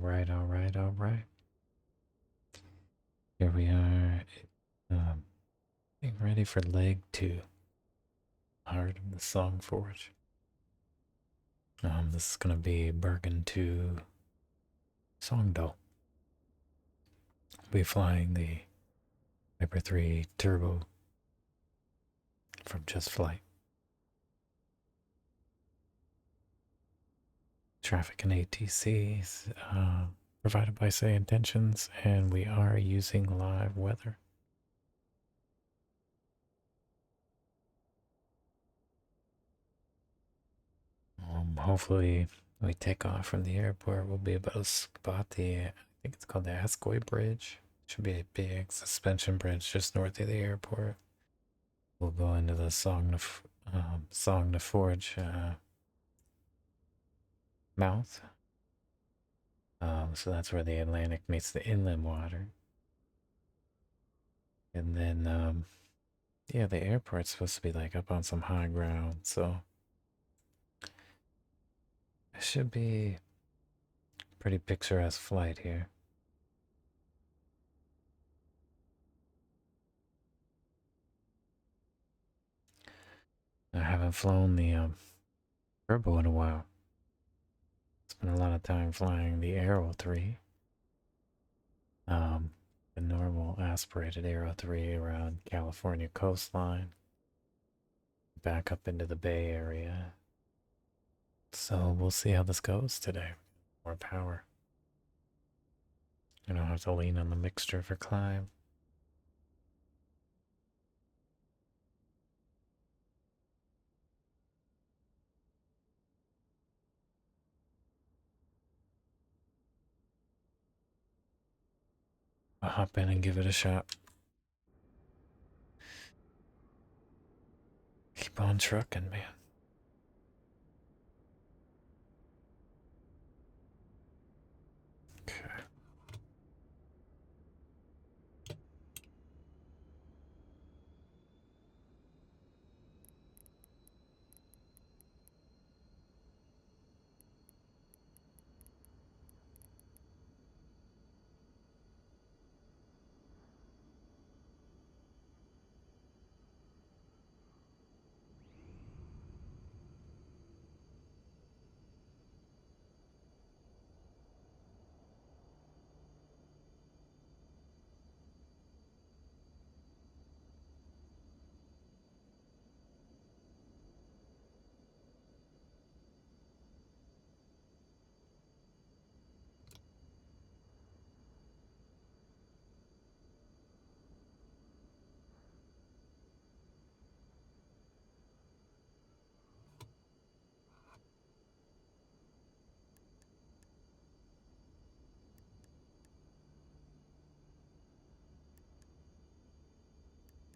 All right. Here we are, getting ready for leg 2, Heart of the Song Forge. This is gonna be Bergen to Sogndal. We'll be flying the Hyper 3 Turbo from Just Flight. Traffic and ATCs provided by SayIntentionsAI, and we are using live weather. Hopefully, we take off from the airport. We'll be able to spot I think it's called the Askøy Bridge. Should be a big suspension bridge just north of the airport. We'll go into the Sognefjord Mouth. So that's where the Atlantic meets the inland water. And then, yeah, the airport's supposed to be like up on some high ground, so it should be a pretty picturesque flight here. I haven't flown the Turbo in a while. Spent a lot of time flying the Aero 3. The normal aspirated Aero 3 around California coastline. Back up into the Bay Area. So we'll see how this goes today. More power. I don't have to lean on the mixture for climb. I'll hop in and give it a shot. Keep on trucking, man. Okay.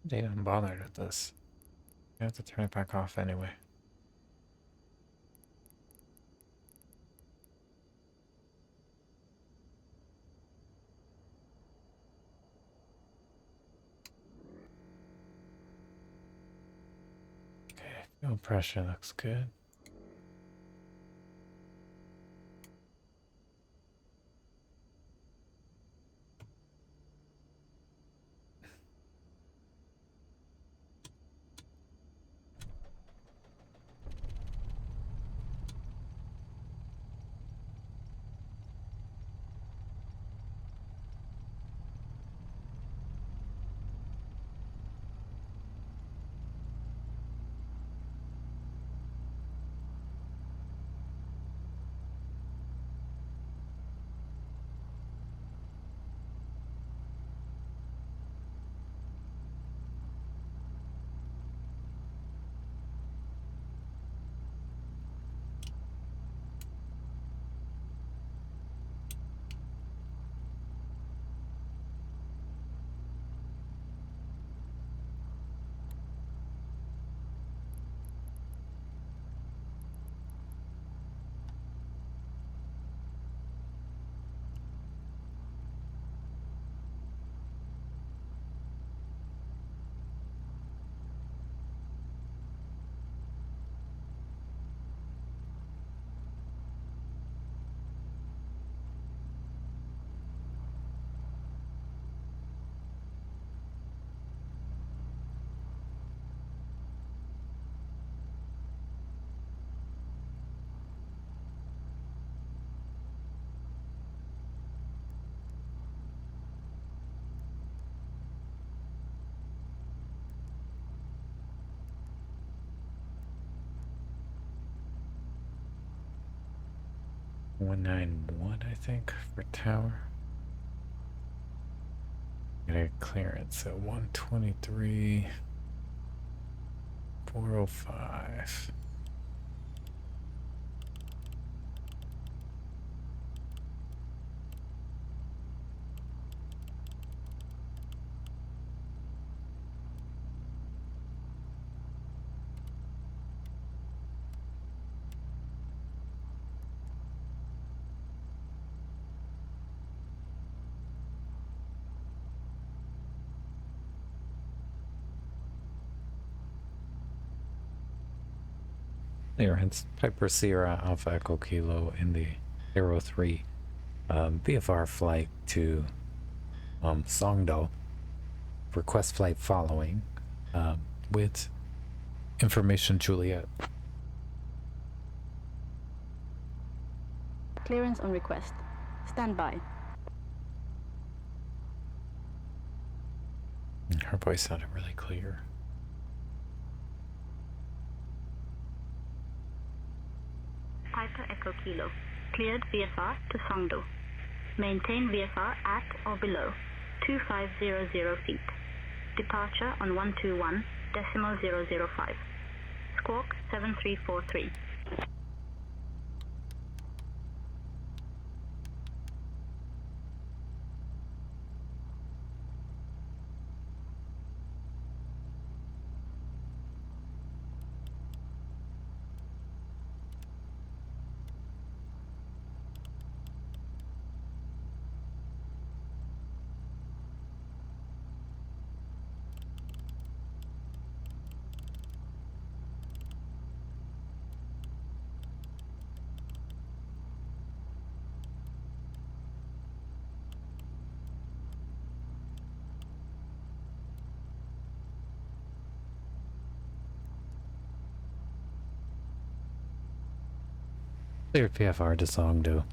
They didn't bother with this. I have to turn it back off anyway. Okay, fuel pressure looks good. 191, I think, for tower. Get a clearance at 123, 405. Clearance, Piper Sierra Alpha Echo Kilo in the Aero 3 VFR flight to Sogndal. Request flight following with information Juliet. Clearance on request. Stand by. Her voice sounded really clear. Piper Echo Kilo. Cleared VFR to Sogndal. Maintain VFR at or below 2500 feet. Departure on 121.005. Squawk 7343. Clear PFR to Sogndal.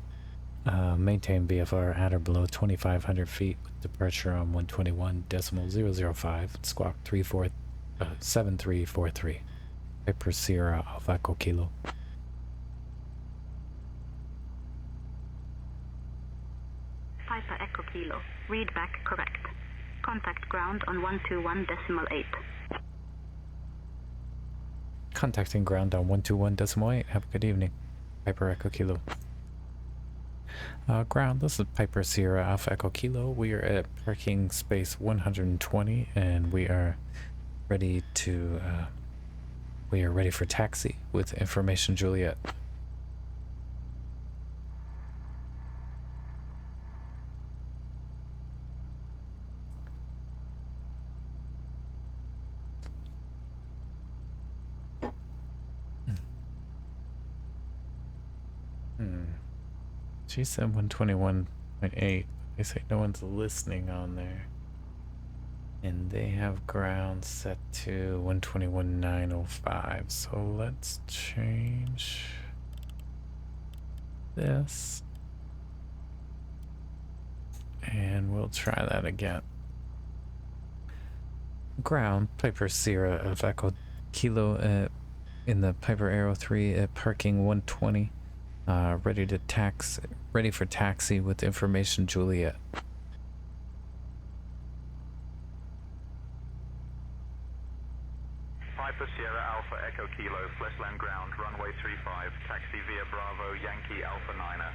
Maintain VFR at or below 2,500 feet with departure on 121.005. Squawk 7343. Piper Sierra Alpha Echo Kilo. Piper Echo Kilo. Read back correct. Contact ground on 121.8. Contacting ground on 121.8. Have a good evening. Piper Echo Kilo. Ground, this is Piper Sierra Alpha Echo Kilo. We are at parking space 120 and we are ready to for taxi with information Juliet. She said 121.8. They say no one's listening on there. And they have ground set to 121.905. So let's change this. And we'll try that again. Ground, Piper Sierra of Echo Kilo in the Piper Aero 3 at parking 120. Ready for taxi with information Juliet. Piper Sierra Alpha Echo Kilo, Flesland ground, runway 35, taxi via Bravo, Yankee Alpha 9er.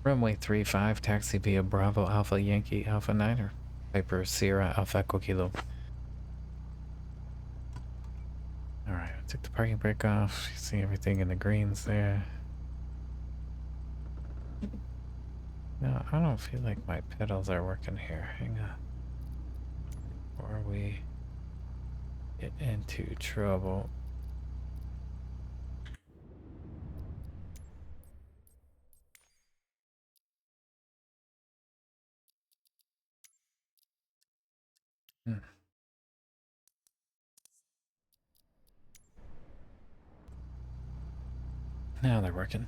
Runway 35, taxi via Bravo Alpha Yankee Alpha 9er. Piper Sierra Alpha Echo Kilo. Alright, I took the parking brake off. You see everything in the greens there. No, I don't feel like my pedals are working here. Hang on. Before we get into trouble. Now they're working.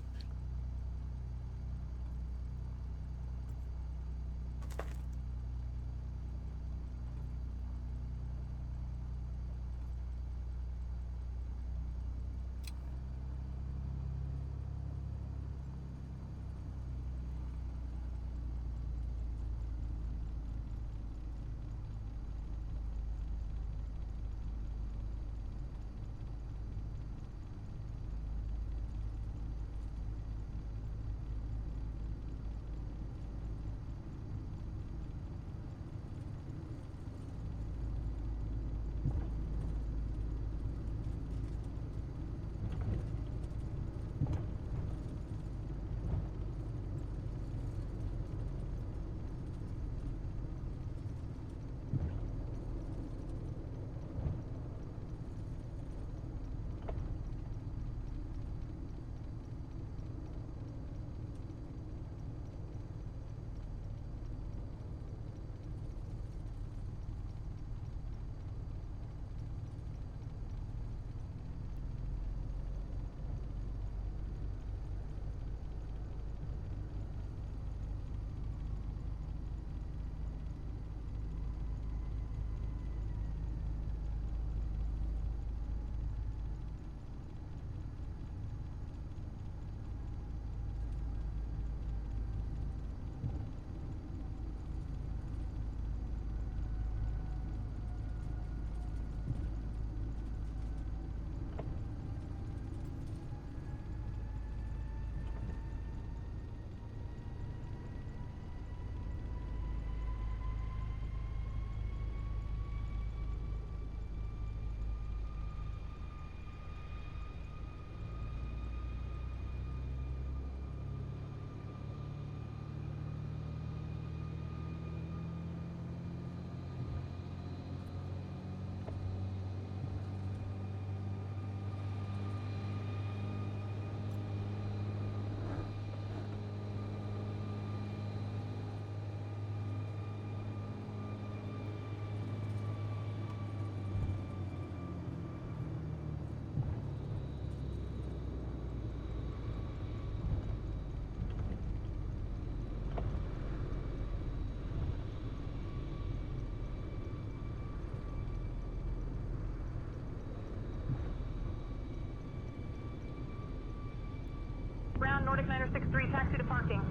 Nordic 963, taxi to parking.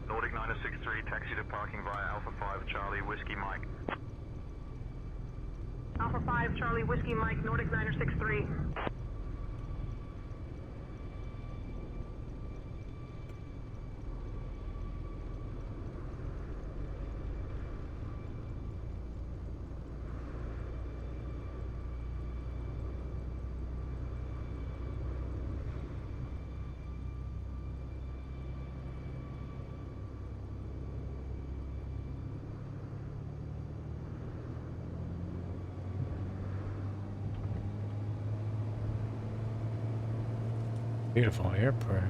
Nordic 963, taxi to parking via Alpha 5 Charlie Whiskey Mike. Alpha 5 Charlie Whiskey Mike, Nordic 963. Beautiful airport.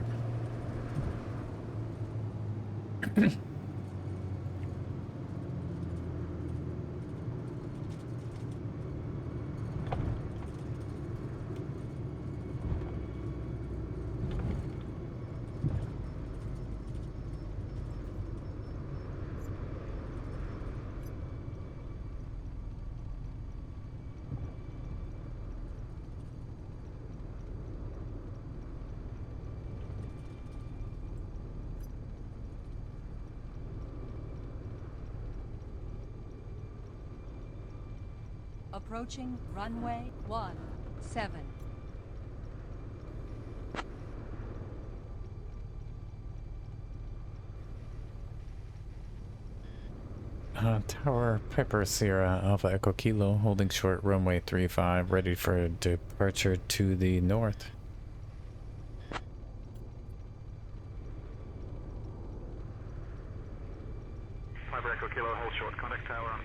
Approaching runway 17. Tower Piper Sierra Alpha Echo Kilo holding short runway 35 ready for departure to the north. Piper Echo Kilo, hold short, contact tower on.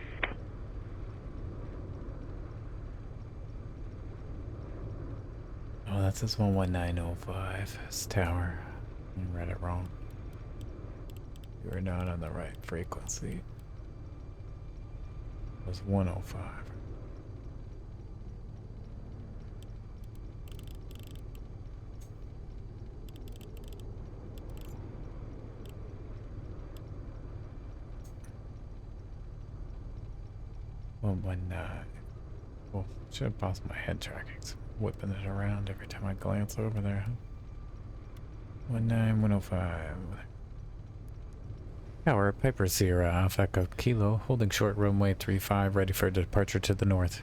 Oh, that's this 11905. It's tower. I read it wrong. You were not on the right frequency. It was 105. Oh, should have paused my head tracking. So whipping it around every time I glance over there. 19105. Tower Piper Sierra Alpha Echo Kilo holding short runway 35 ready for departure to the north.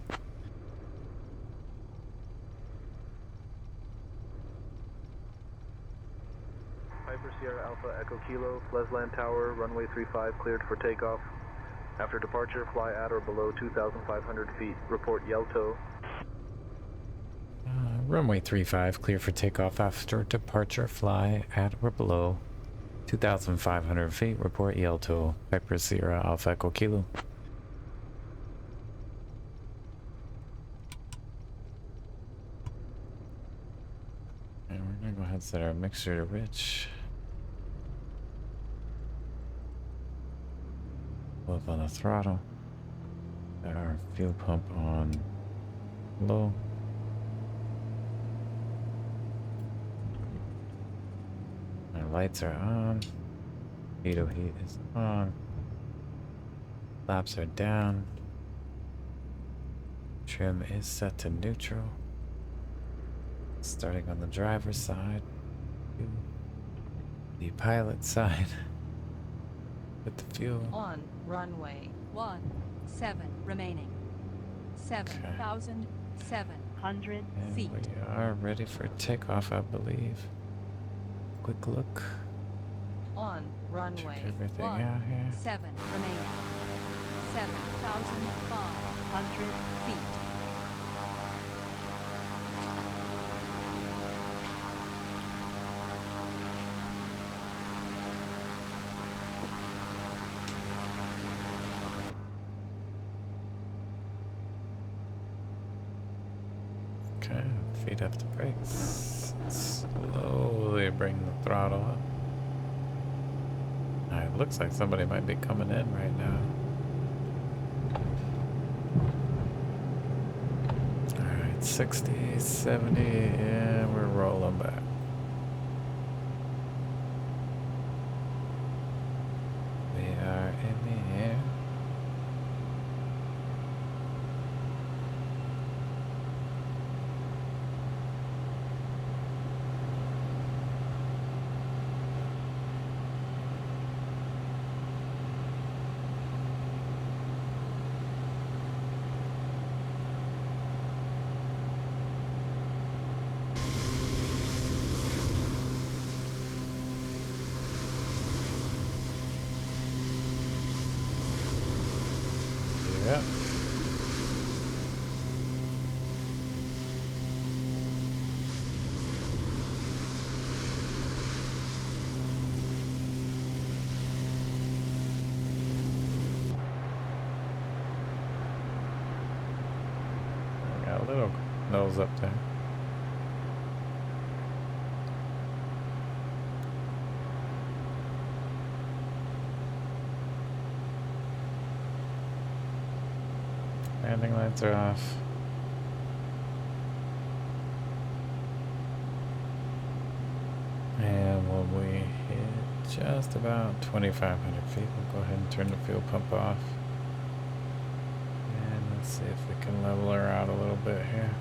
Piper Sierra Alpha Echo Kilo, Flesland Tower, runway 35 cleared for takeoff. After departure, fly at or below 2,500 feet. Report Yelto. Runway 35 clear for takeoff after departure. Fly at or below 2,500 feet. Report Yelto. Piper Sierra Alpha Echo Kilo. And we're gonna go ahead and set our mixture to rich. Up on the throttle. Our fuel pump on low. Our lights are on. Heat is on. Flaps are down. Trim is set to neutral. Starting on the driver's side. The pilot side. With the fuel. On runway 17 remaining. 7,700 And feet. we are ready for takeoff, I believe. Quick look. On runway Check everything out here. 17 remaining. 7,500 feet. Okay, feet up the brakes. Slowly bring the throttle up. It looks like somebody might be coming in right now. Alright, 60, 70, and we're rolling back. We are in the air. Yep. Got a little nose up there. Landing lights are off. And when we hit just about 2,500 feet, we'll go ahead and turn the fuel pump off. And let's see if we can level her out a little bit here.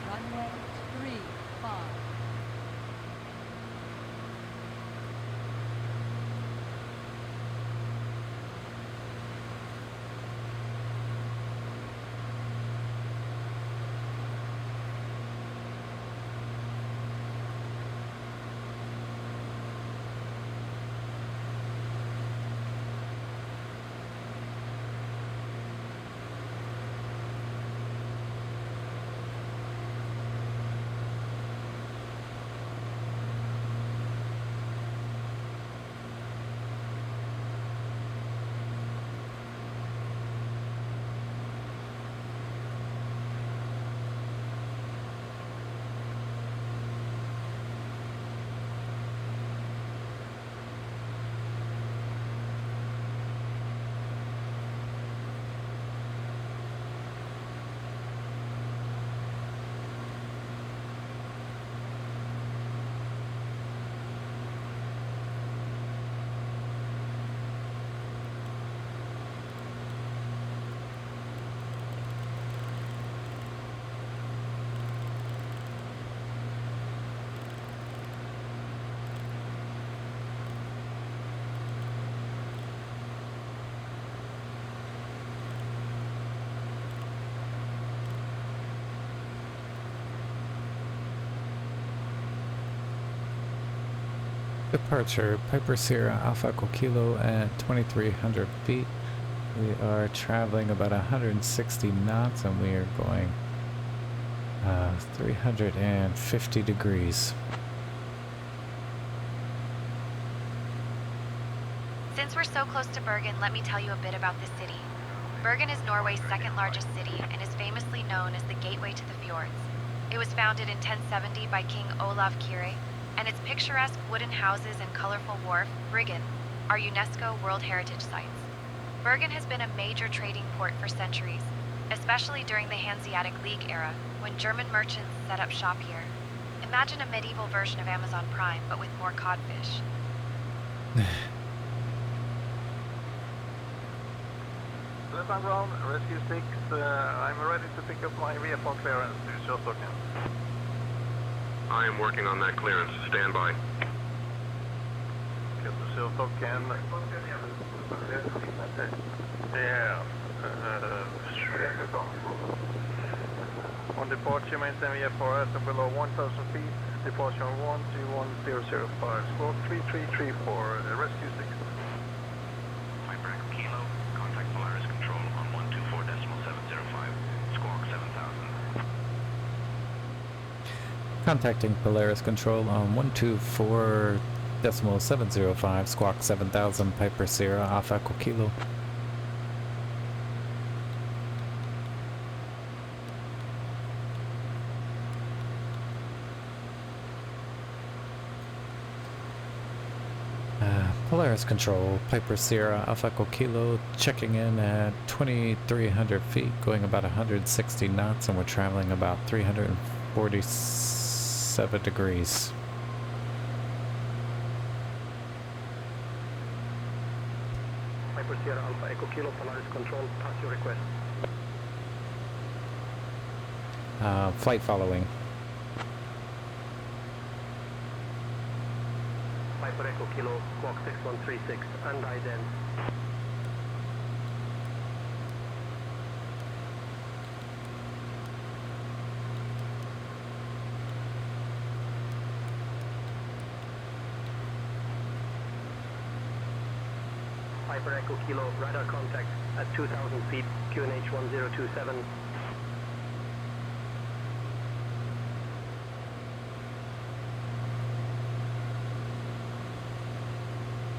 Runway 35. Departure, Piper Sierra Alpha Echo Kilo at 2,300 feet. We are traveling about 160 knots and we are going 350 degrees. Since we're so close to Bergen, let me tell you a bit about this city. Bergen is Norway's second largest city and is famously known as the gateway to the fjords. It was founded in 1070 by King Olav Kyrre, and its picturesque wooden houses and colorful wharf, Bryggen, are UNESCO World Heritage Sites. Bergen has been a major trading port for centuries, especially during the Hanseatic League era, when German merchants set up shop here. Imagine a medieval version of Amazon Prime, but with more codfish. Flesland ground, rescue 6, I'm ready to pick up my VFR clearance to Shutdown. I am working on that clearance. Stand by. Get to Shutdown. Yeah. On departure, maintain VFR at or below 1,000 feet. Departure on 121.005. Squawk 3334, rescue 6. Piper Echo Kilo, contact Polaris Control on 124.705. Squawk 7000. Contacting Polaris Control on 124.705, Squawk 7000, Piper Sierra, off Echo Kilo. Polaris Control, Piper Sierra, Alpha Echo Kilo, checking in at 2,300 feet, going about 160 knots, and we're traveling about 347 degrees. Piper Sierra Alpha Echo Kilo, Polaris Control, pass your request. Flight following. Piper Echo Kilo, squawk 6136, and I then. Piper Echo Kilo, radar contact at 2,000 feet, QNH 1027.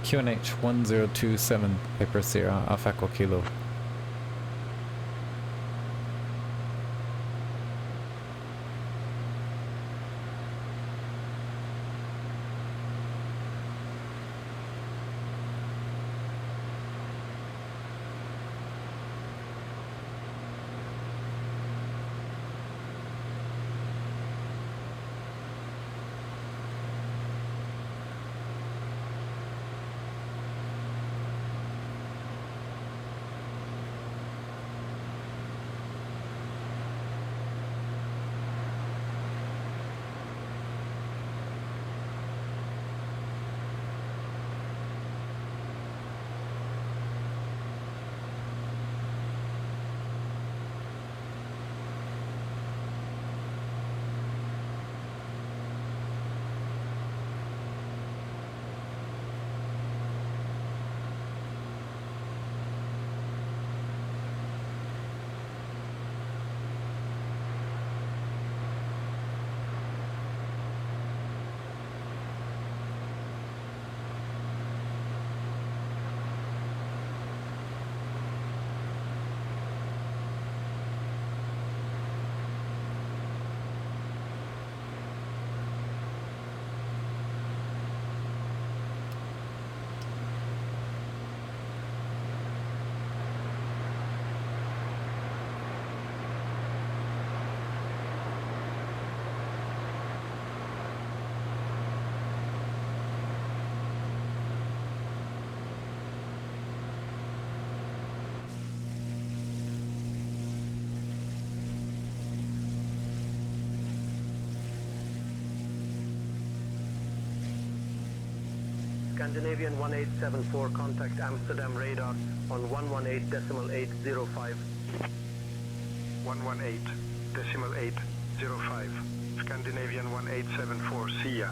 QNH 1027, Piper Sierra, off Echo Kilo. Scandinavian 1874, contact Amsterdam radar on 118.805. 118.805. Scandinavian 1874, see ya.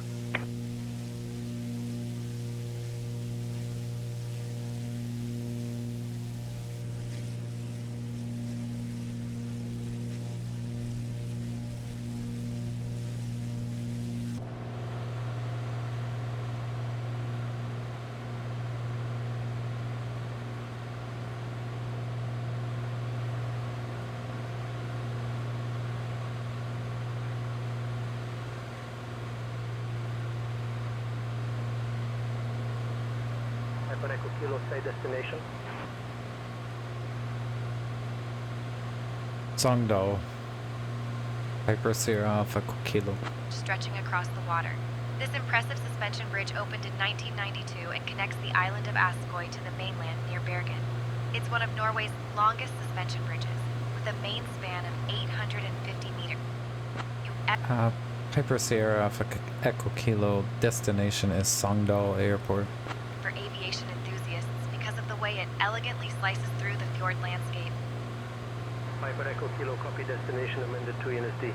Piper Echo Kilo, say destination. Sogndal, Piper Sierra, Alpha Echo Kilo. Stretching across the water. This impressive suspension bridge opened in 1992 and connects the island of Askøy to the mainland near Bergen. It's one of Norway's longest suspension bridges, with a main span of 850 meters. Piper Sierra Alpha Echo Kilo, destination is Sogndal Airport. For aviation enthusiasts because of the way it elegantly slices through the fjord landscape. Piper Echo Kilo, copy destination amended to ENSD.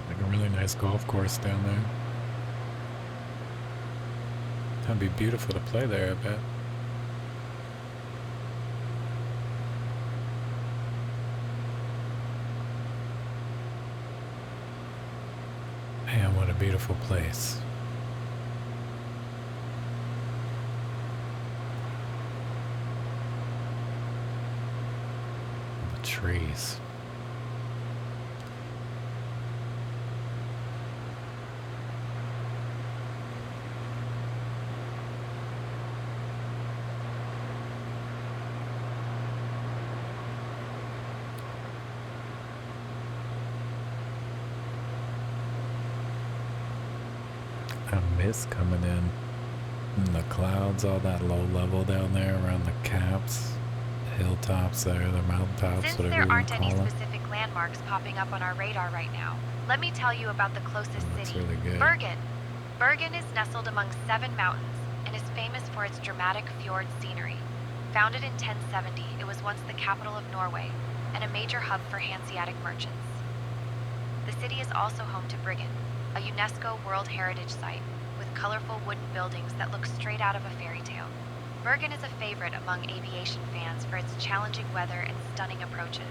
Like a really nice golf course down there. That'd be beautiful to play there, I bet. Man, what a beautiful place. The trees. Mist coming in, and the clouds, all that low level down there around the caps, the hilltops there, the mountaintops, Since whatever there you aren't call any it. specific landmarks popping up on our radar right now, let me tell you about the closest That's city, really good. Bergen. Bergen is nestled among 7 mountains and is famous for its dramatic fjord scenery. Founded in 1070, it was once the capital of Norway and a major hub for Hanseatic merchants. The city is also home to Bergen, a UNESCO World Heritage Site with colorful wooden buildings that look straight out of a fairy tale. Bergen is a favorite among aviation fans for its challenging weather and stunning approaches.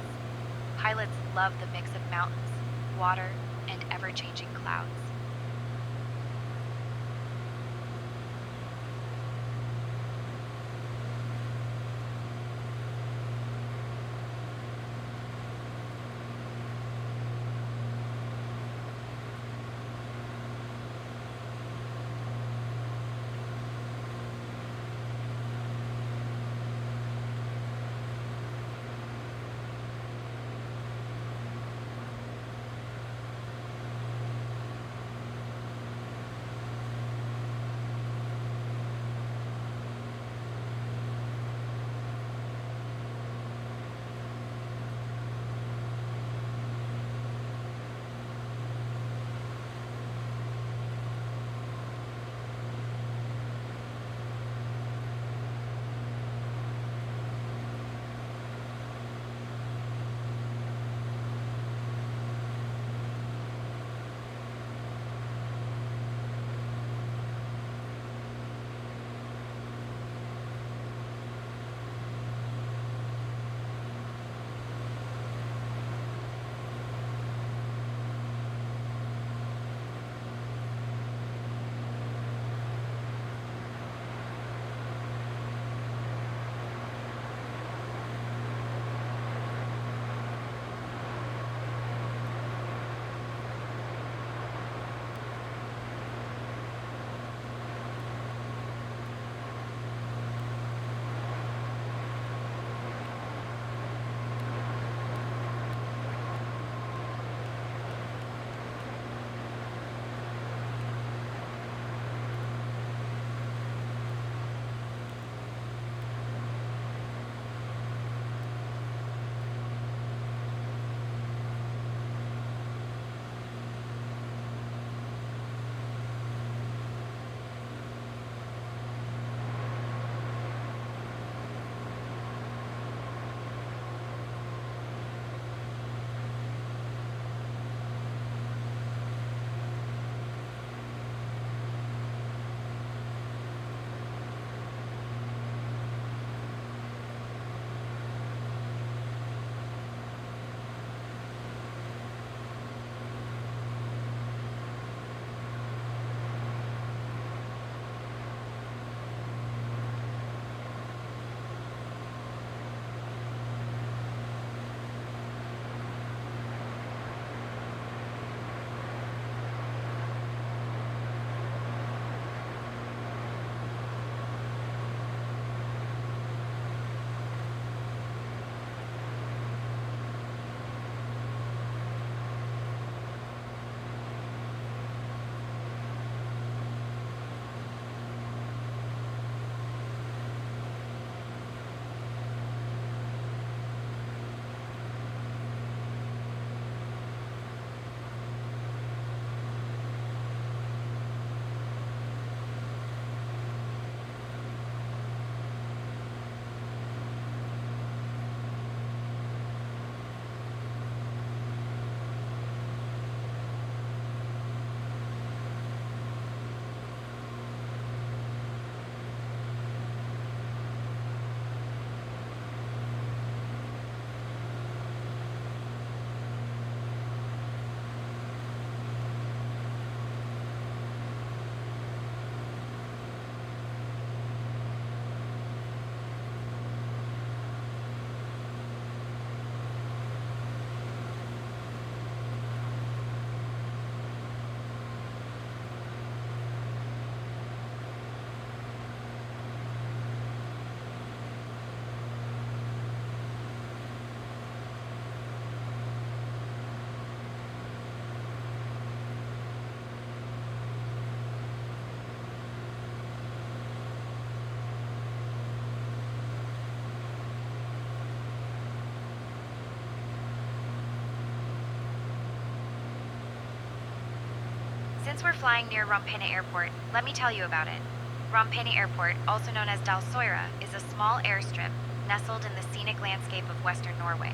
Pilots love the mix of mountains, water, and ever-changing clouds. Since we're flying near Rompene Airport, let me tell you about it. Rompene Airport, also known as Dalsoira, is a small airstrip nestled in the scenic landscape of western Norway.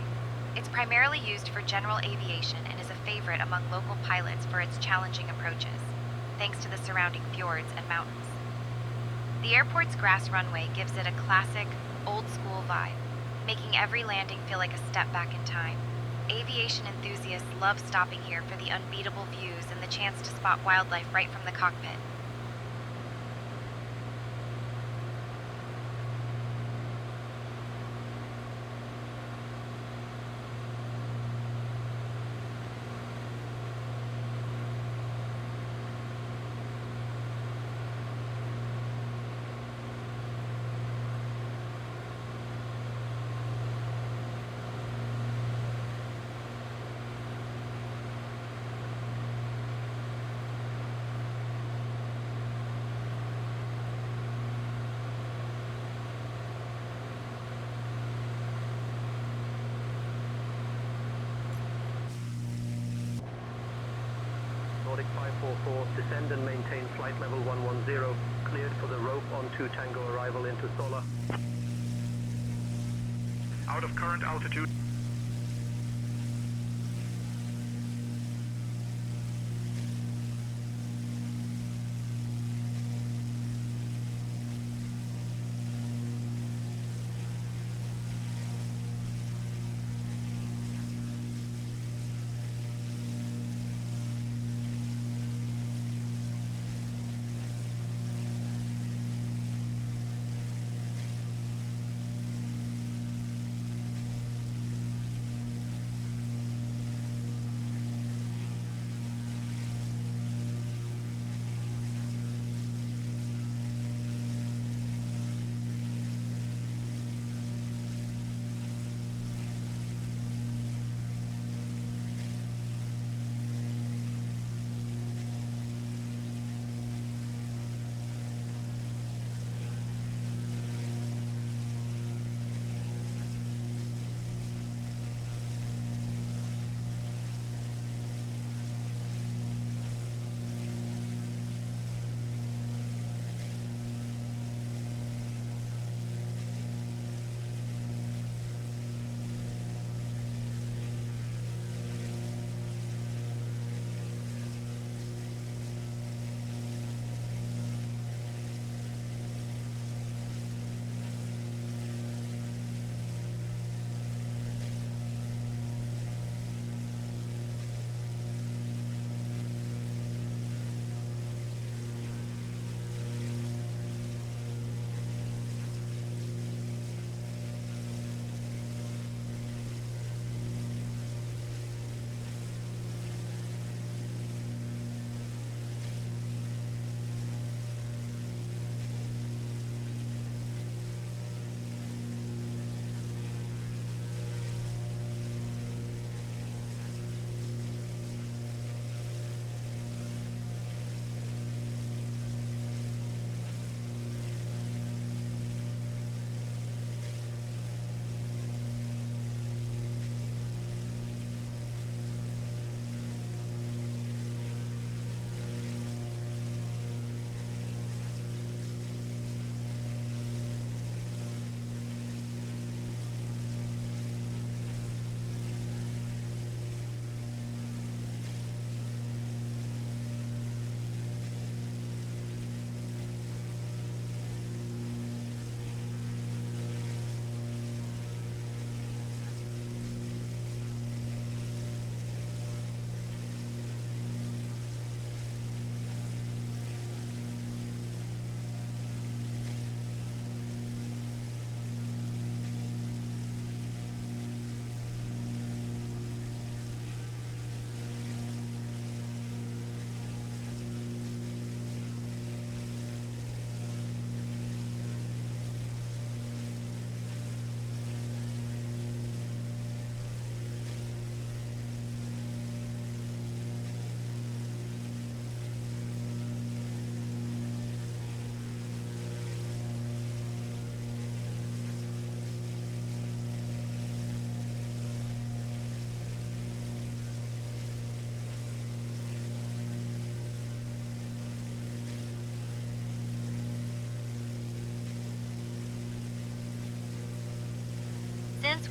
It's primarily used for general aviation and is a favorite among local pilots for its challenging approaches, thanks to the surrounding fjords and mountains. The airport's grass runway gives it a classic, old-school vibe, making every landing feel like a step back in time. Aviation enthusiasts love stopping here for the unbeatable views and the chance to spot wildlife right from the cockpit. Nordic 544, descend and maintain flight level 110, cleared for the rope on 2 Tango arrival into Sola. Out of current altitude.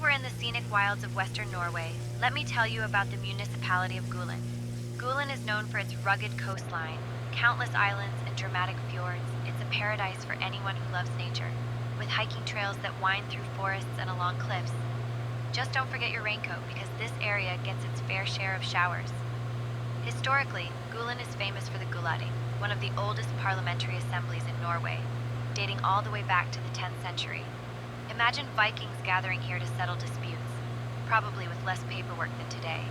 we're in the scenic wilds of western Norway, let me tell you about the municipality of Gulen. Gulen is known for its rugged coastline, countless islands, and dramatic fjords. It's a paradise for anyone who loves nature, with hiking trails that wind through forests and along cliffs. Just don't forget your raincoat, because this area gets its fair share of showers. Historically, Gulen is famous for the Gulating, one of the oldest parliamentary assemblies in Norway, dating all the way back to the 10th century. Imagine Vikings gathering here to settle disputes, probably with less paperwork than today.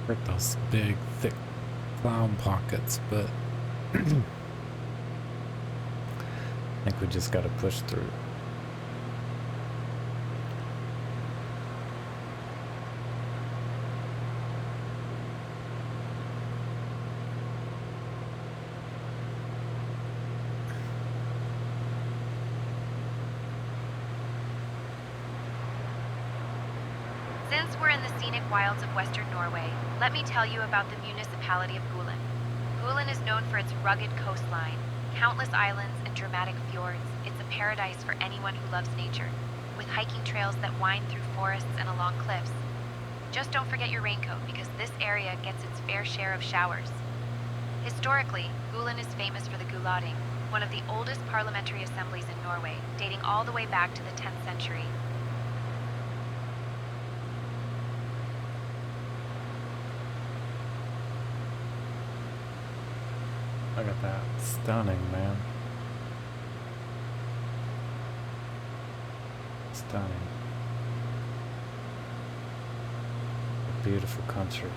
Hurt those big, thick cloud pockets, but I think we just gotta push through. Since we're in the scenic wilds of western Norway, let me tell you about the municipality of Gulen. Gulen is known for its rugged coastline, countless islands, and dramatic fjords. It's a paradise for anyone who loves nature, with hiking trails that wind through forests and along cliffs. Just don't forget your raincoat, because this area gets its fair share of showers. Historically, Gulen is famous for the Gulating, one of the oldest parliamentary assemblies in Norway, dating all the way back to the 10th century. Look at that. Stunning, man. Stunning. A beautiful country.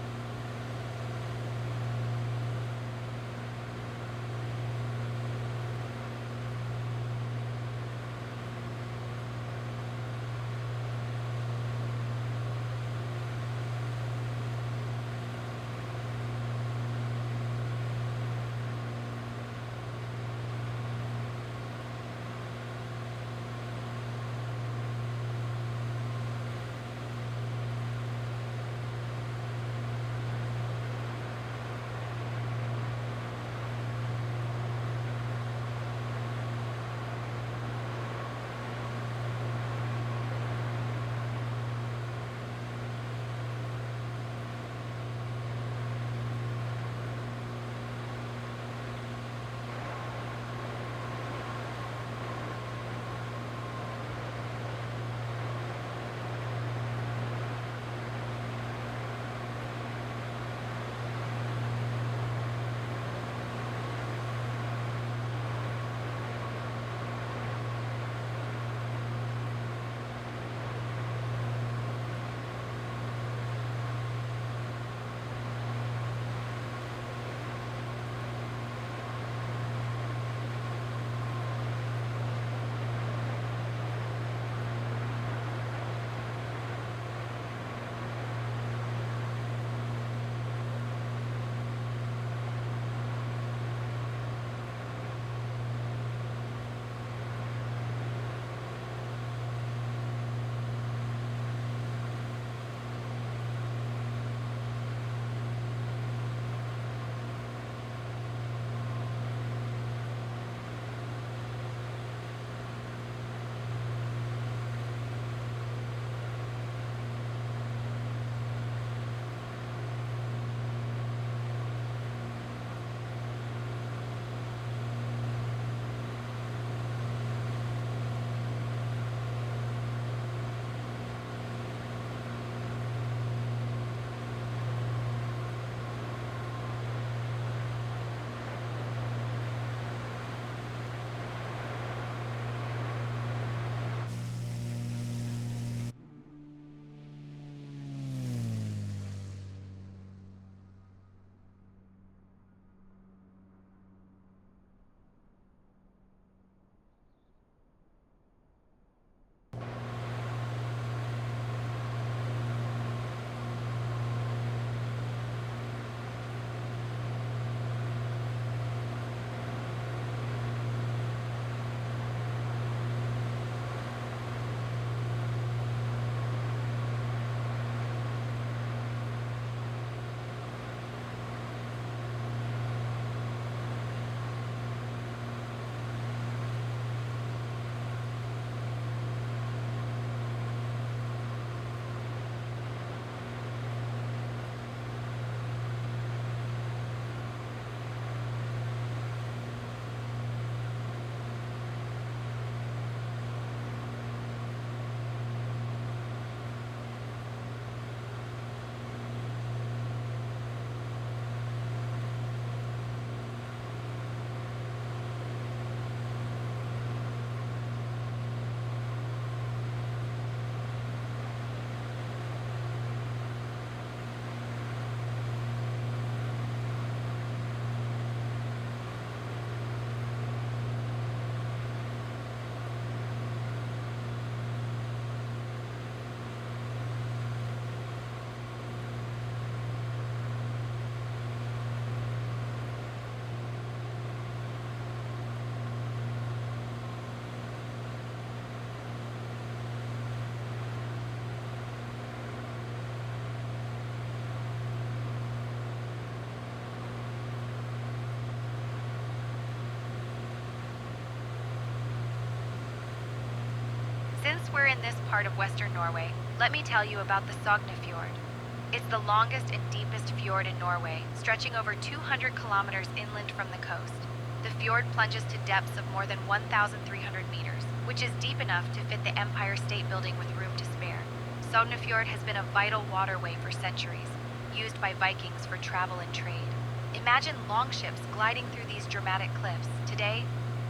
Since we're in this part of Western Norway, let me tell you about the Sognefjord. It's the longest and deepest fjord in Norway, stretching over 200 kilometers inland from the coast. The fjord plunges to depths of more than 1,300 meters, which is deep enough to fit the Empire State Building with room to spare. Sognefjord has been a vital waterway for centuries, used by Vikings for travel and trade. Imagine longships gliding through these dramatic cliffs. Today,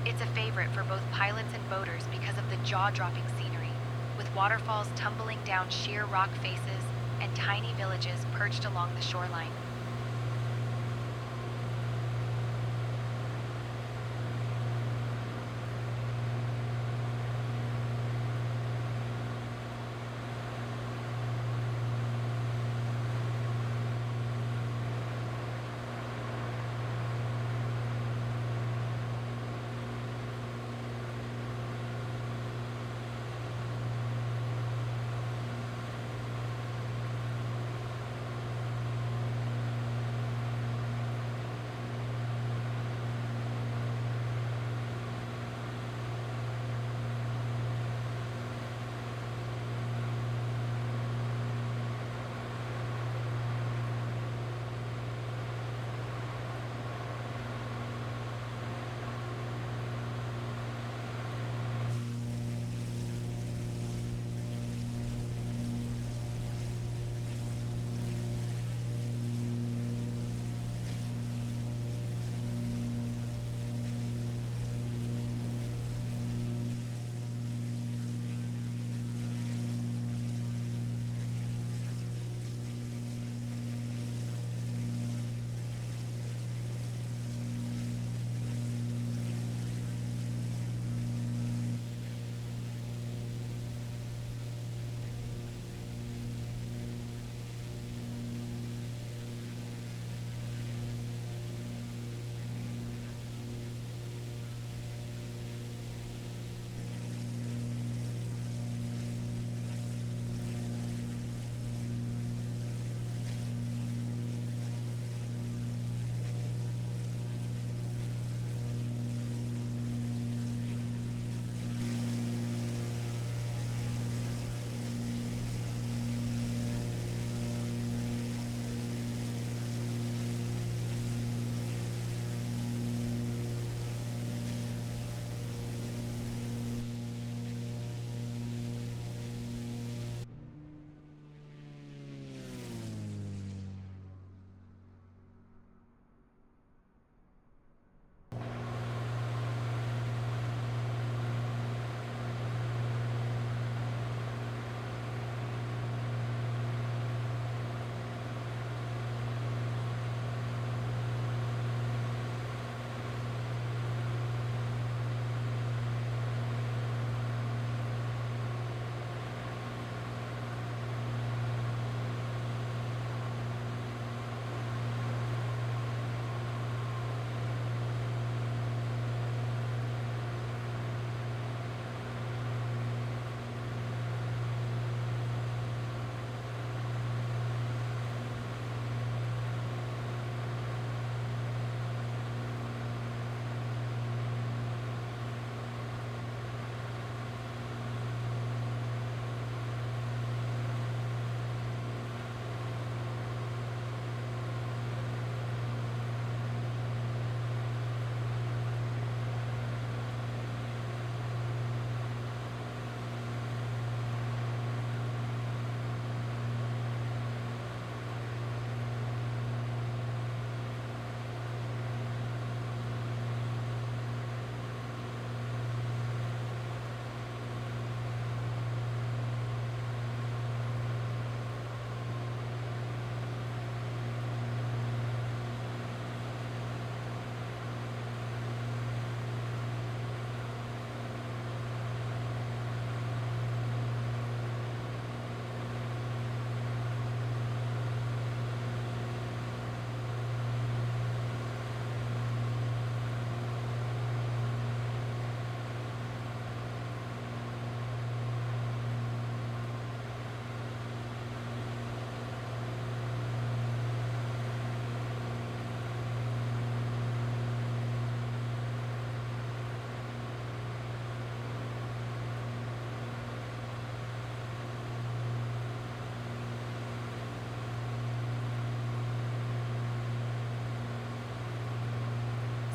it's a favorite for both pilots and boaters because of the jaw-dropping scenery, with waterfalls tumbling down sheer rock faces and tiny villages perched along the shoreline.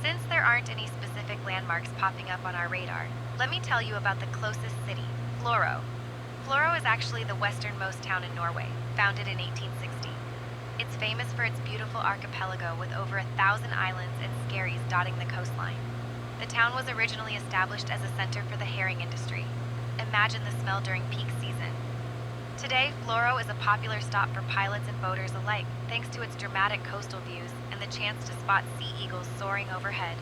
Since there aren't any specific landmarks popping up on our radar, let me tell you about the closest city, Florø. Florø is actually the westernmost town in Norway, founded in 1860. It's famous for its beautiful archipelago with over 1,000 islands and skerries dotting the coastline. The town was originally established as a center for the herring industry. Imagine the smell during peak season. Today, Florø is a popular stop for pilots and boaters alike, thanks to its dramatic coastal views and the chance to spot sea eagles soaring overhead.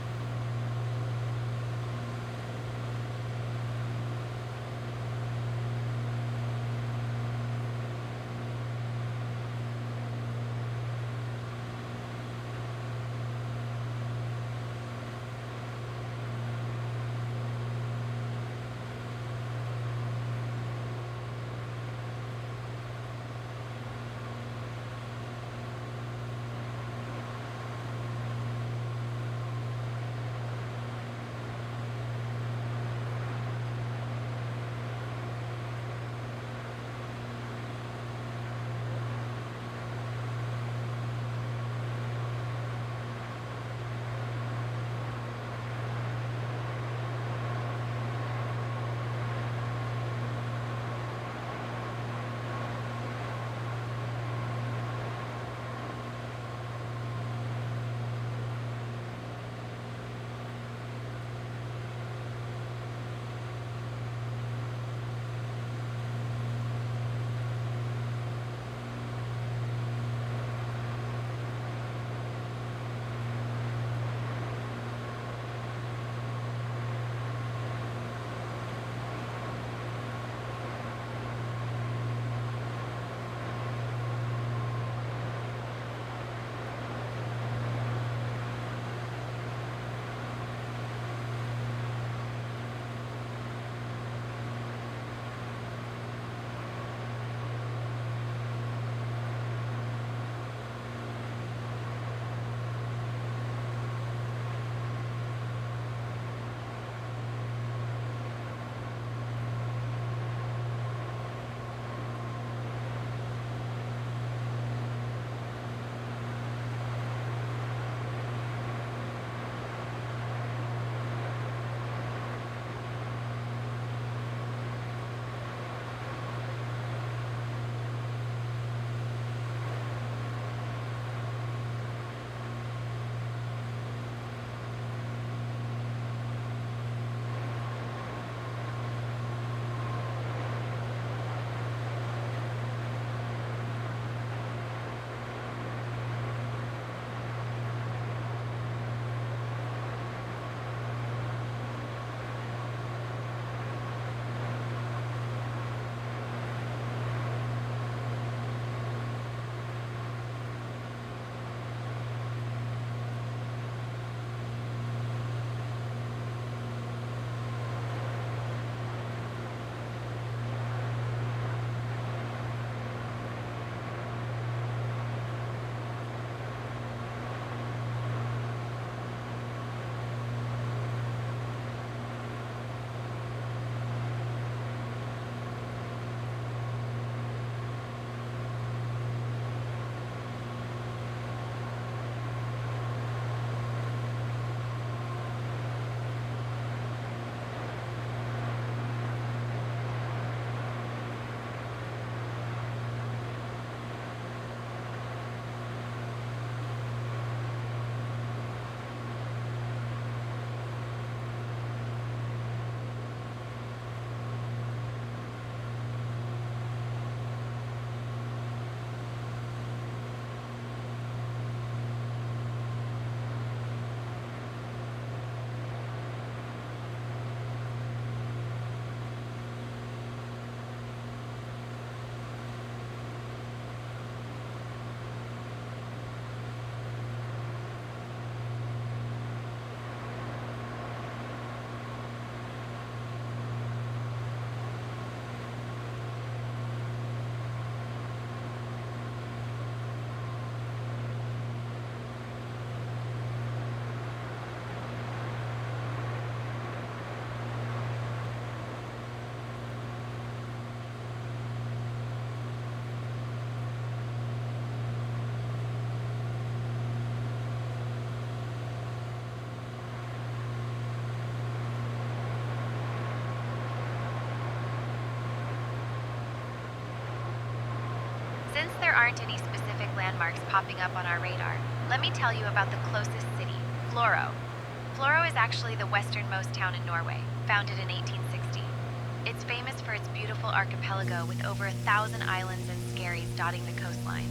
Since there aren't any specific landmarks popping up on our radar, let me tell you about the closest city, Florø. Florø is actually the westernmost town in Norway, founded in 1860. It's famous for its beautiful archipelago with over 1,000 islands and skerries dotting the coastline.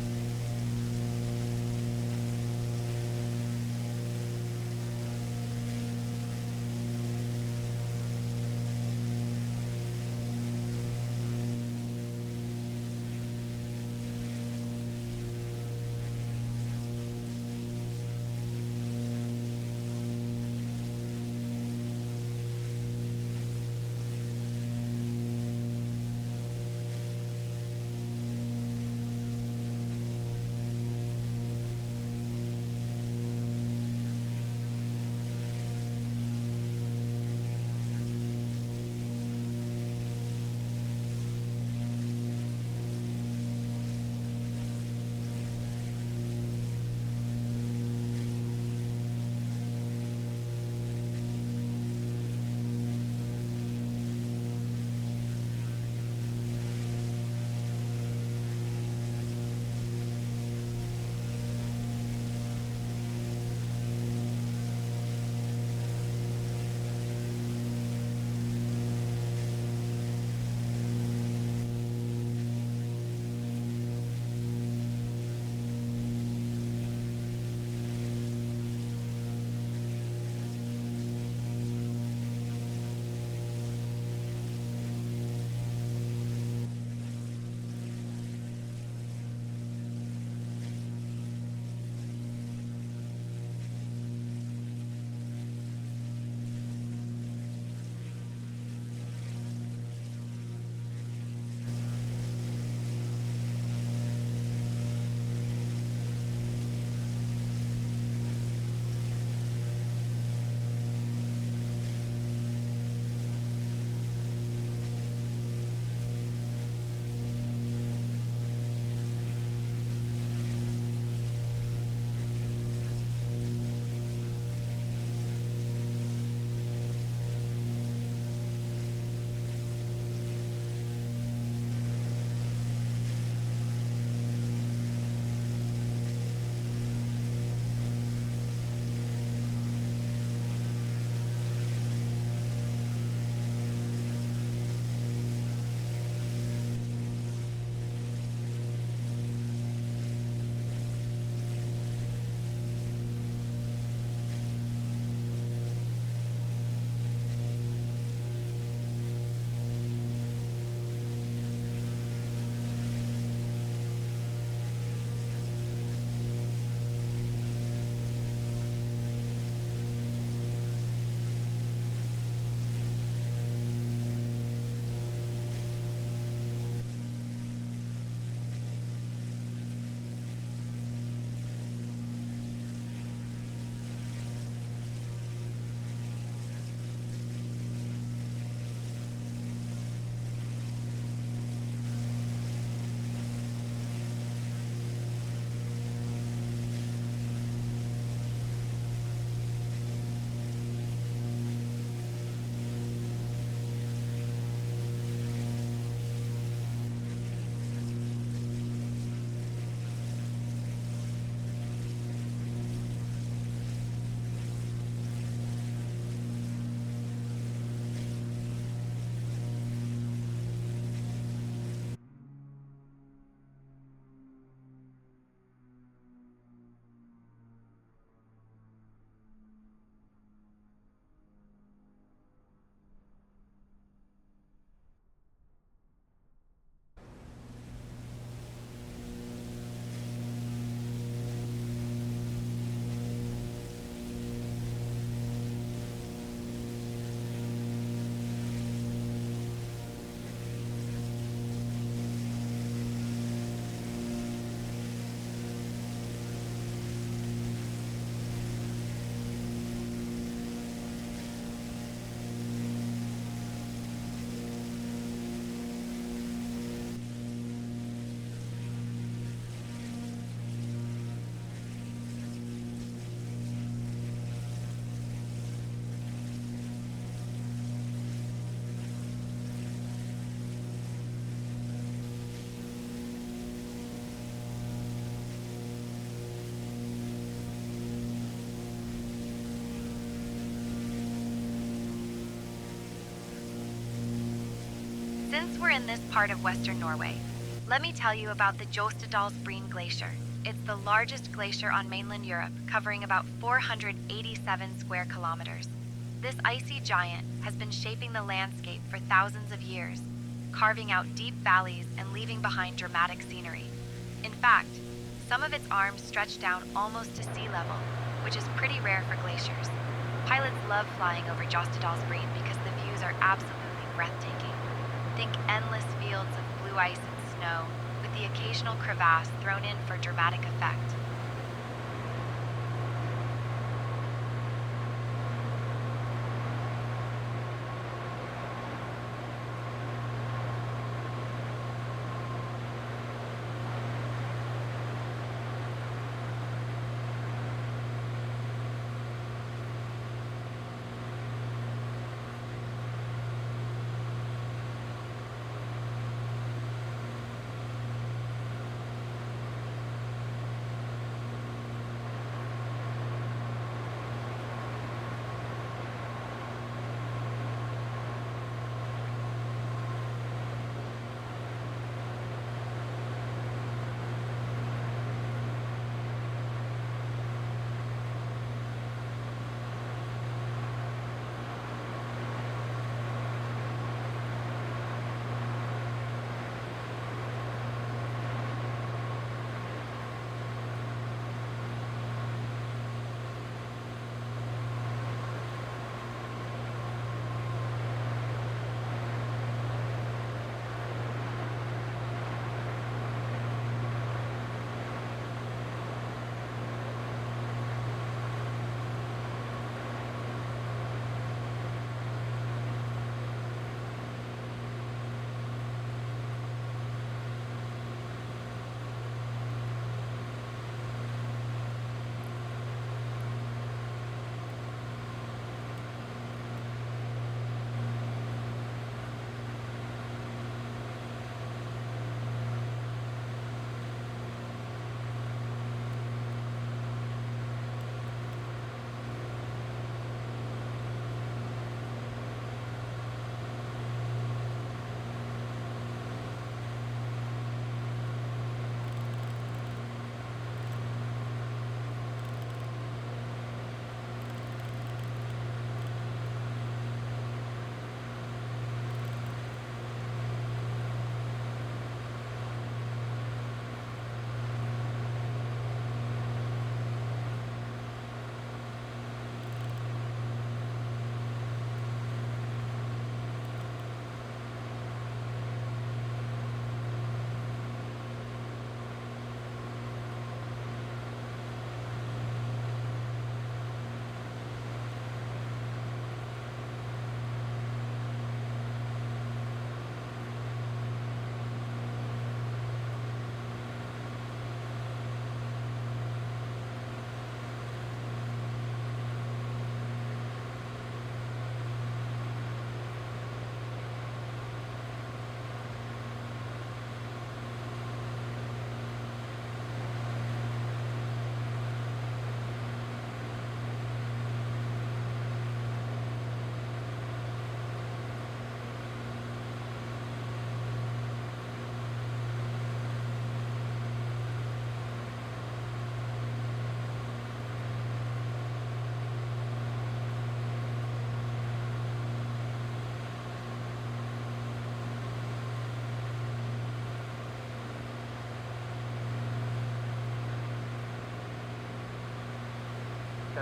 Since we're in this part of Western Norway, let me tell you about the Jostedalsbreen Glacier. It's the largest glacier on mainland Europe, covering about 487 square kilometers. This icy giant has been shaping the landscape for thousands of years, carving out deep valleys and leaving behind dramatic scenery. In fact, some of its arms stretch down almost to sea level, which is pretty rare for glaciers. Pilots love flying over Jostedalsbreen because the views are absolutely breathtaking. Think endless fields of blue ice and snow, with the occasional crevasse thrown in for dramatic effect.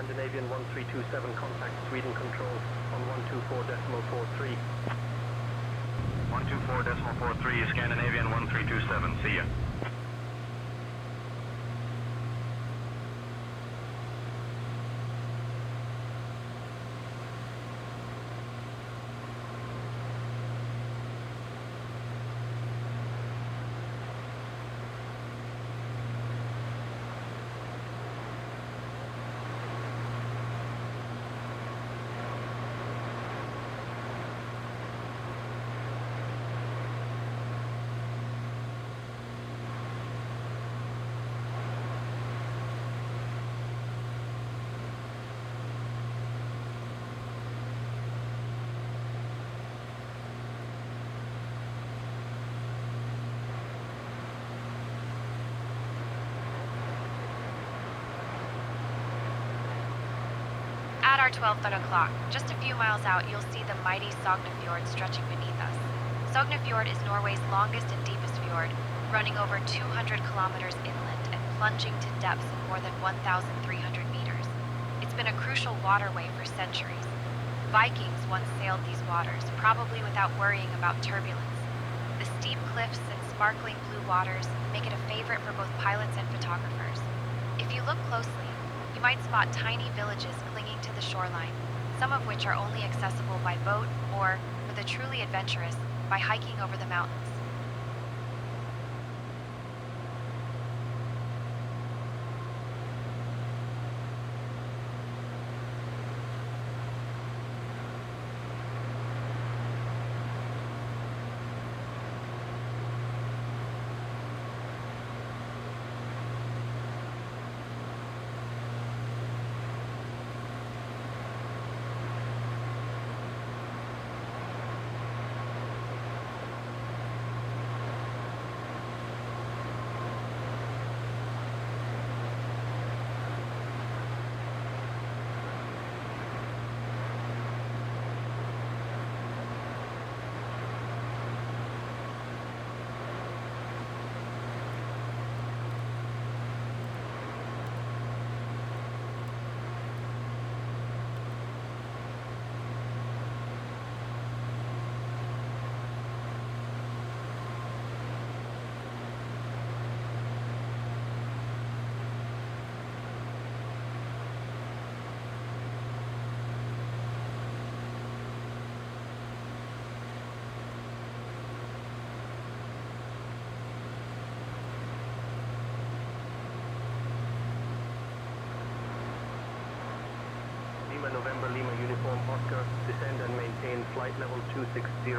Scandinavian 1327, contact Sweden control on 124.43. 124.43, Scandinavian 1327, see ya. at our 12-foot o'clock. Just a few miles out, you'll see the mighty Sognefjord stretching beneath us. Sognefjord is Norway's longest and deepest fjord, running over 200 kilometers inland and plunging to depths of more than 1,300 meters. It's been a crucial waterway for centuries. Vikings once sailed these waters, probably without worrying about turbulence. The steep cliffs and sparkling blue waters make it a favorite for both pilots and photographers. If you look closely, you might spot tiny villages clinging to the shoreline, some of which are only accessible by boat or, for the truly adventurous, by hiking over the mountains. November Lima Uniform Oscar, descend and maintain flight level 260.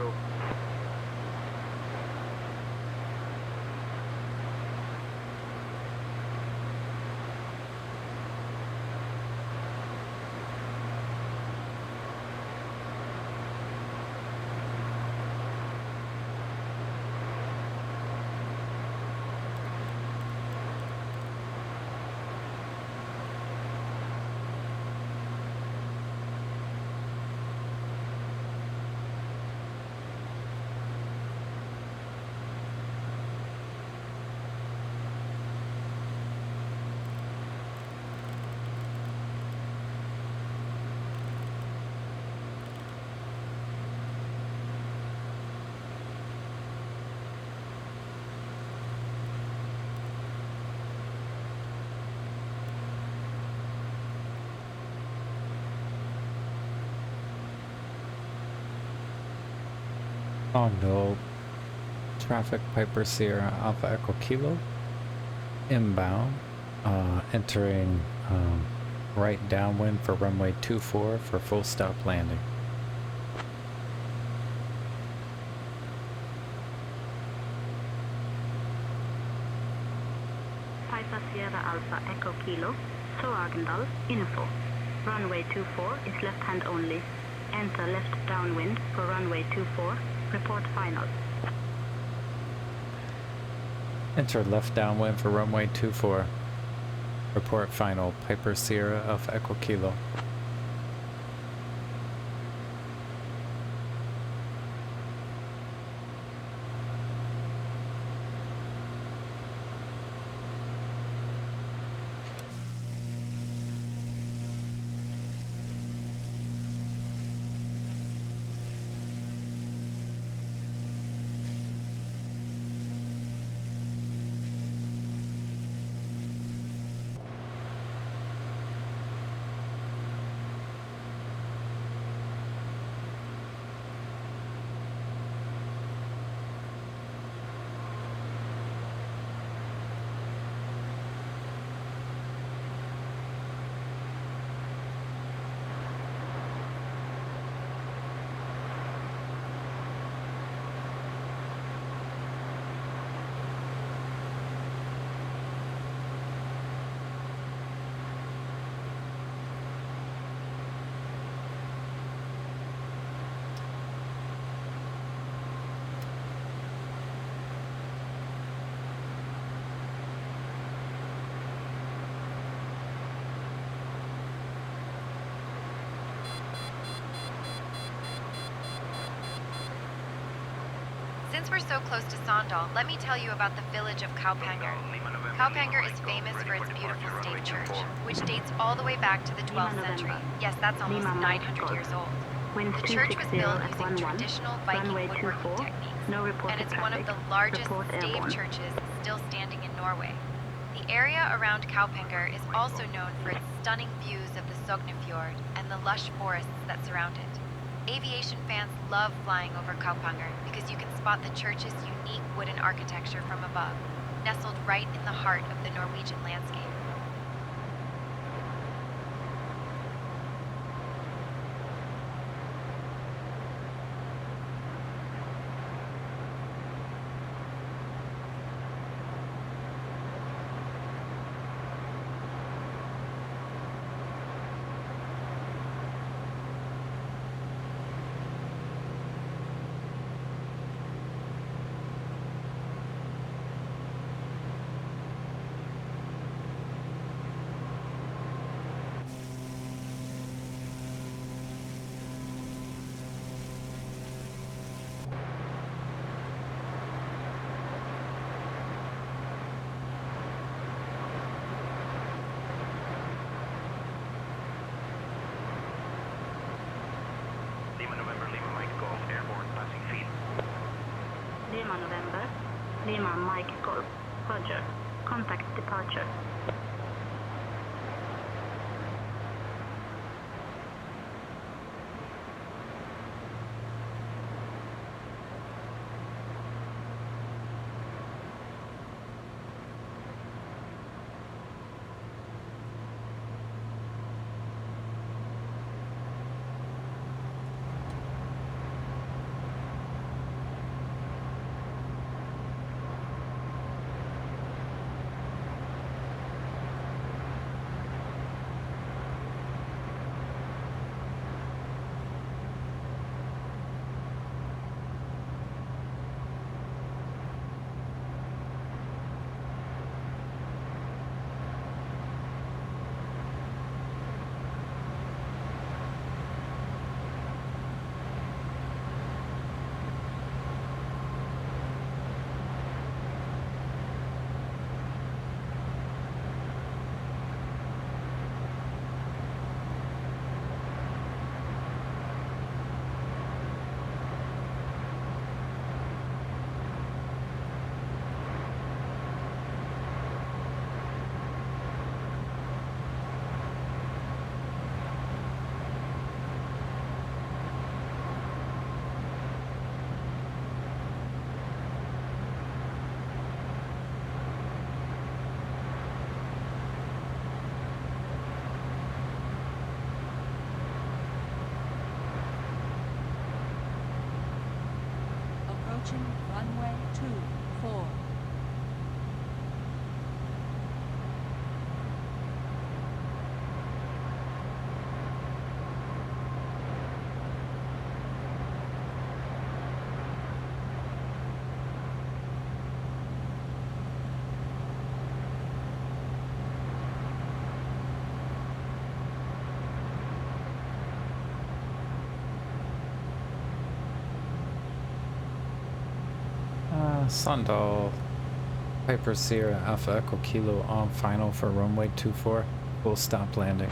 Sogndal, traffic Piper Sierra Alpha Echo Kilo, inbound, entering right downwind for runway 24 for full stop landing. Piper Sierra Alpha Echo Kilo, Sogndal, info. Runway 24 is left hand only. Enter left downwind for runway 24. Report final. Enter left downwind for runway 24. Report final. Piper Sierra Alpha Echo Kilo. Since we're so close to Sogndal, let me tell you about the village of Kaupanger. Kaupanger is famous for its beautiful state church, which dates all the way back to the 12th century. Yes, that's almost 900 years old. The church was built using traditional Viking woodworking techniques, and it's one of the largest stave churches still standing in Norway. The area around Kaupanger is also known for its stunning views of the Sognefjord and the lush forests that surround it. Aviation fans love flying over Kaupanger because you can spot the church's unique wooden architecture from above, nestled right in the heart of the Norwegian landscape. Lima November, Lima Mike Golf, Roger. Contact departure. Approaching runway 24. Sogndal, Piper Sierra Alpha Echo Kilo on final for runway 24, full stop landing.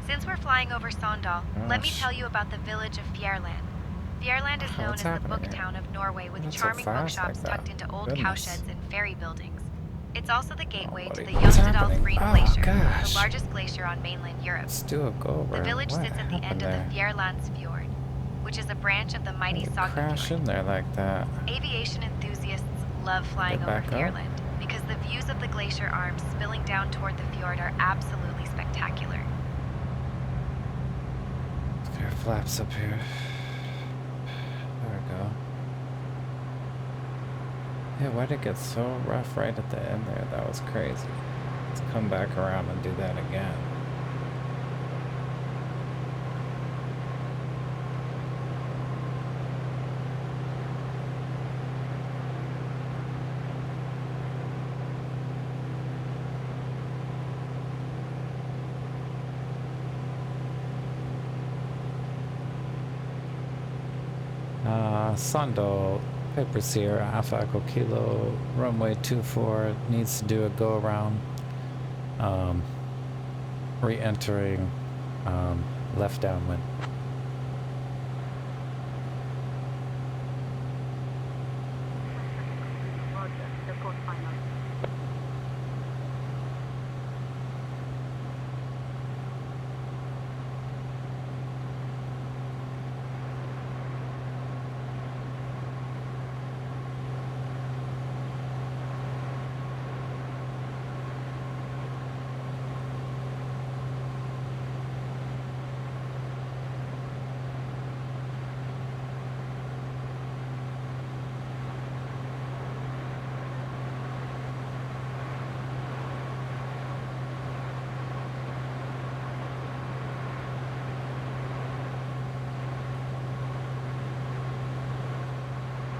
Since we're flying over Sogndal, let me Gosh. tell you about the village of Fjorland. Fjorland is known What's as the happening book here? town of Norway with Not so charming fast bookshops like that. tucked into old Goodness. cowsheds and ferry buildings. It's also the gateway to buddy. the What's Jostedal happening? Green Oh, Glacier, gosh. the largest glacier on mainland Europe. Let's do a go The around. village What sits at the end happened of there? the Fjorlandsfjord, which is a branch of the mighty How did you crash in Sognefjord. there like that? Aviation enthusiasts love flying over back up? Fjorland because the views of the glacier arms spilling down toward the fjord are absolutely spectacular. There are flaps up here. There we go. Yeah, why'd it get so rough right at the end there? That was crazy. Let's come back around and do that again. Sogndal, Paper Sierra, Alpha Echo Kilo, runway 24 needs to do a go around, re-entering, left downwind. Roger, report final.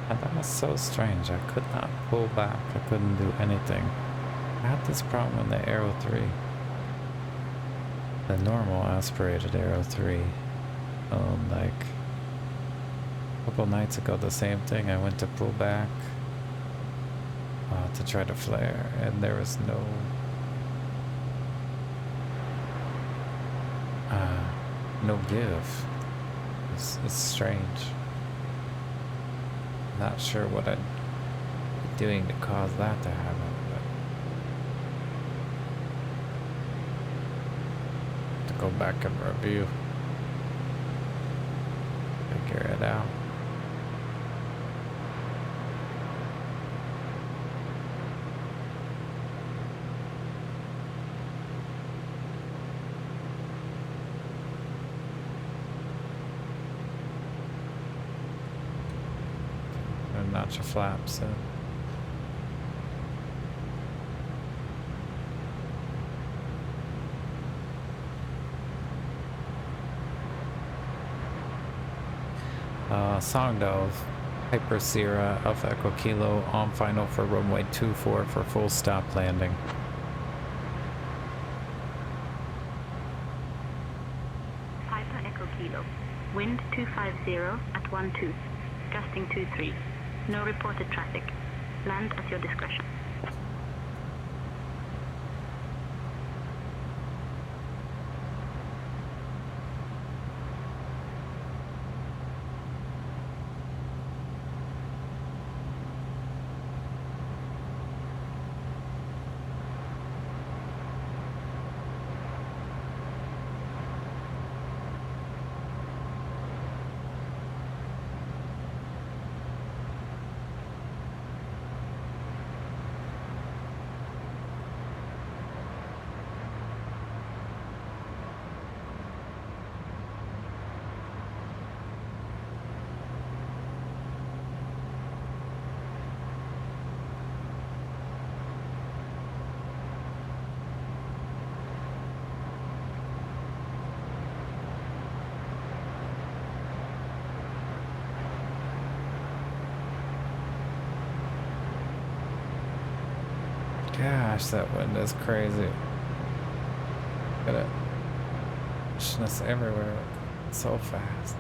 And that was so strange. I could not pull back. I couldn't do anything. I had this problem in the Aero 3. The normal aspirated Aero 3. Like a couple nights ago, the same thing. I went to pull back to try to flare, and there was no give. It's strange. Not sure what I'd be doing to cause that to happen, but to go back and review, figure it out. Notch your flaps in. Sogndal, Hyper Sierra, Alpha Echo Kilo, on final for runway 24 for full stop landing. Piper Echo Kilo. Wind 250 at 12. Gusting 23. No reported traffic. Land at your discretion. Gosh, that wind is crazy. Got it pushing us everywhere so fast.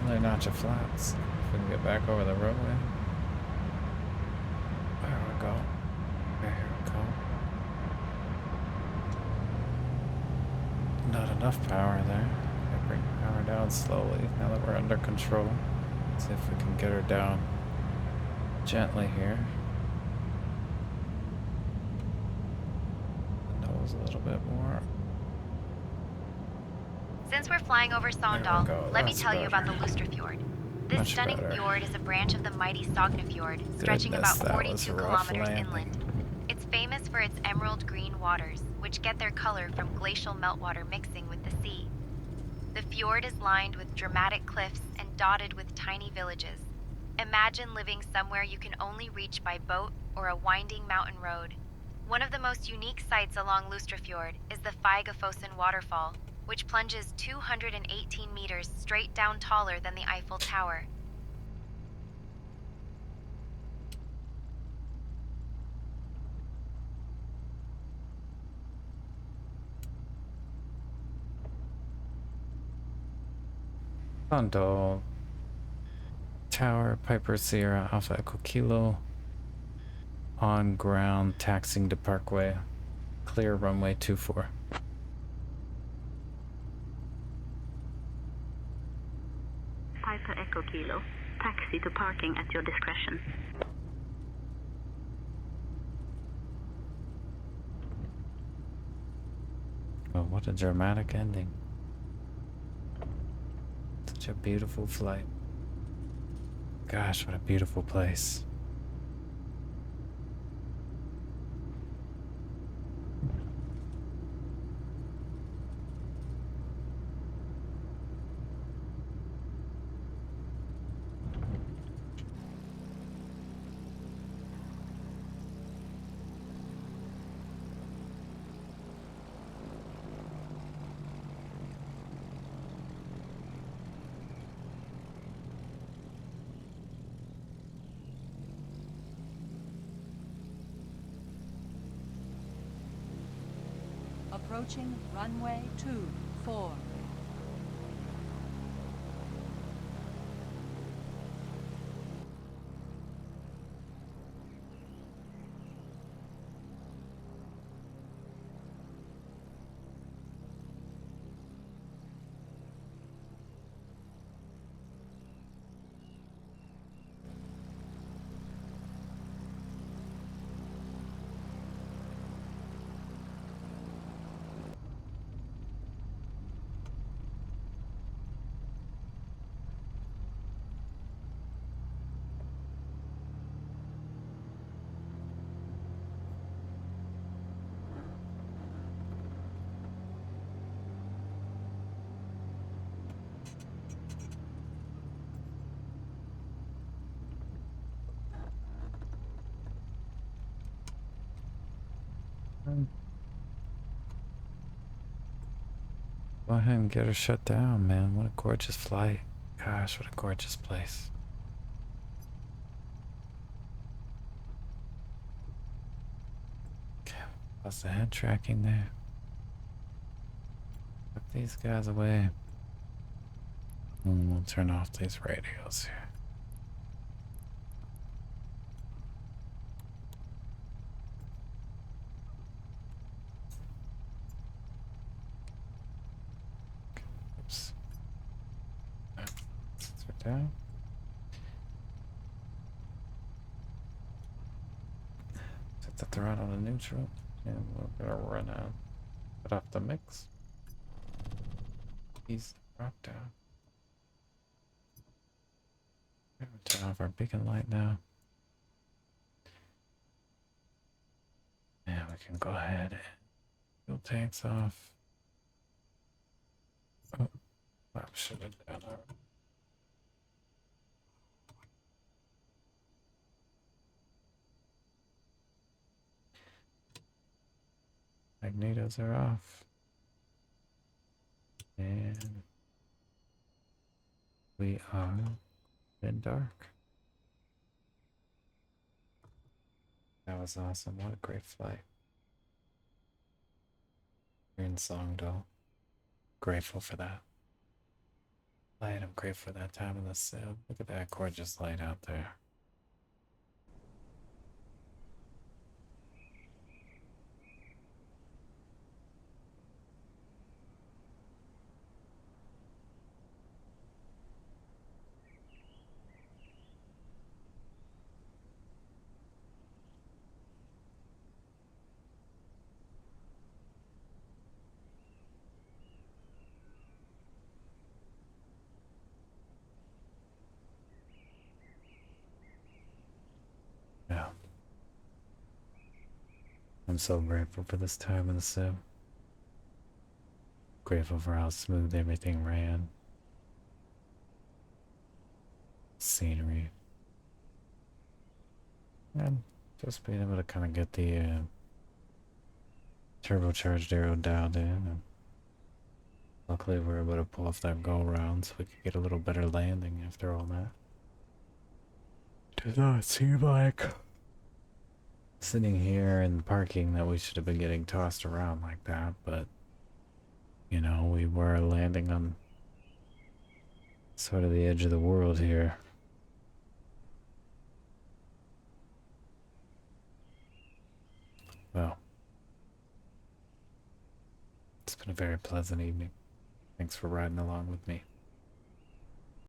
Only notch of flaps. Couldn't get back over the runway. There we go. There we go. not enough power there. I bring power down slowly now that we're under control. See if we can get her down gently here. The nose a little bit more. Since we're flying over Sogndal, go, let me that's tell you about better. the Lustrefjord. This Much stunning better. fjord is a branch of the mighty Sognefjord, stretching Goodness, about that was 42 a rough kilometers landing. inland. It's famous for its emerald green waters, which get their color from glacial meltwater mixing with the sea. The fjord is lined with dramatic cliffs and dotted with tiny villages. Imagine living somewhere you can only reach by boat or a winding mountain road. One of the most unique sights along Lustrefjord is the Haukåsen waterfall, which plunges 218 meters straight down taller than the Eiffel Tower. Sogndal Tower, Piper Sierra, Alpha Echo Kilo. On ground, taxiing to Parkway. Clear runway 24. Piper Echo Kilo. Taxi to parking at your discretion. Oh, what a dramatic ending. Such a beautiful flight. Gosh, what a beautiful place. Approaching runway 24. Go ahead and get her shut down, man. What a gorgeous flight. Gosh, what a gorgeous place. Okay, plus the head tracking there. Put these guys away. And we'll turn off these radios here. Oops. Sets her down. Set the throttle to neutral. And we're gonna run out. Put off the mix. Ease the drop down. Okay, we'll turn off our beacon light now. And we can go ahead and fuel tanks off. Oh, flap should have done already. Magnetos are off. And we are in dark. That was awesome. What a great flight. We're in Sogndal. Grateful for that light. I'm grateful for that time in the sail. Look at that gorgeous light out there. I'm so grateful for this time in the sim. Grateful for how smooth everything ran. Scenery. And just being able to kind of get the turbocharged aero dialed in. And luckily we were able to pull off that go round so we could get a little better landing after all that. Does not seem like sitting here in parking that we should have been getting tossed around like that, but you know, we were landing on sort of the edge of the world here. Well, it's been a very pleasant evening. Thanks for riding along with me.